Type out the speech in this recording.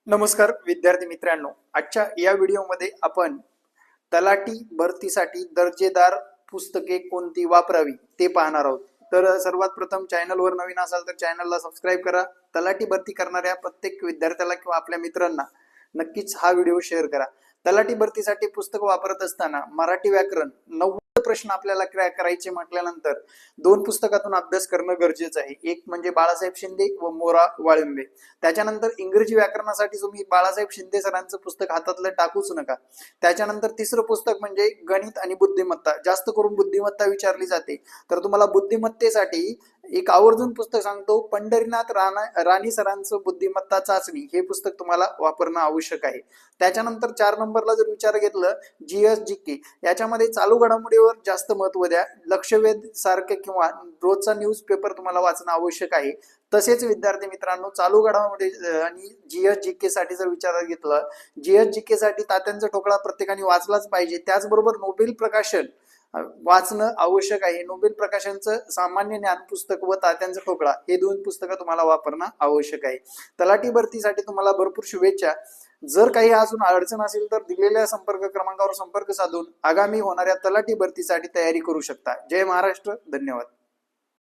नमस्कार विद्यार्थी मित्रांनो, आजच्या या व्हिडिओमध्ये आपण तलाठी भरतीसाठी दर्जेदार पुस्तके कोणती वापरावी ते पाहणार आहोत। तर सर्वात प्रथम चॅनलवर नवीन असाल तर चॅनलला सबस्क्राइब करा। तलाठी भरती करणाऱ्या प्रत्येक विद्यार्थ्याला किंवा आपल्या मित्रांना नक्कीच हा व्हिडिओ शेअर करा। तलाठी भरतीसाठी पुस्तक वापरत असताना मराठी व्याकरण 90 प्रश्न आपल्याला क्रॅक करायचे म्हटल्यानंतर दोन पुस्तकातून अभ्यास करणं गरजेचं आहे। एक म्हणजे बाळासाहेब शिंदे व मोरा वाळिंबे। त्याच्यानंतर इंग्रजी व्याकरणासाठी तुम्ही बाळासाहेब शिंदे सरांचं पुस्तक हातातलं टाकूच नका। त्याच्यानंतर तिसरं पुस्तक म्हणजे गणित आणि बुद्धिमत्ता, जास्त करून बुद्धिमत्ता विचारली जाते। तर तुम्हाला बुद्धिमत्तेसाठी एक आवर्जून पुस्तक सांगतो, पंढरीनाथ राणी सरांचं बुद्धिमत्ता चाचणी हे पुस्तक तुम्हाला वापरणं आवश्यक आहे। त्याच्यानंतर 4 नंबरला जर विचार घेतलं जीएस जीके, याच्यामध्ये चालू घडामोडीवर जास्त महत्व द्या। लक्षवेध सारखे किंवा रोजचा न्यूजपेपर तुम्हाला वाचणं आवश्यक आहे। तसेच विद्यार्थी मित्रांनो, चालू घडामोडी आणि जीएस जीके साठी जर विचारात घेतलं, जीएस जीके साठी तात्यांचा ठोकळा प्रत्येकाने वाचलाच पाहिजे। त्याचबरोबर नोबेल प्रकाशन वाचणं आवश्यक आहे। नोबेल प्रकाशनचं सामान्य ज्ञान पुस्तक व तात्यांचा ठोकळा हे दोन पुस्तकं तुम्हाला वापरणं आवश्यक आहे। तलाठी भरतीसाठी तुम्हाला भरपूर शुभेच्छा। जर काही अजून अडचण असेल तर दिलेल्या संपर्क क्रमांकावर संपर्क साधून आगामी होणाऱ्या तलाठी भरतीसाठी तयारी करू शकता। जय महाराष्ट्र, धन्यवाद।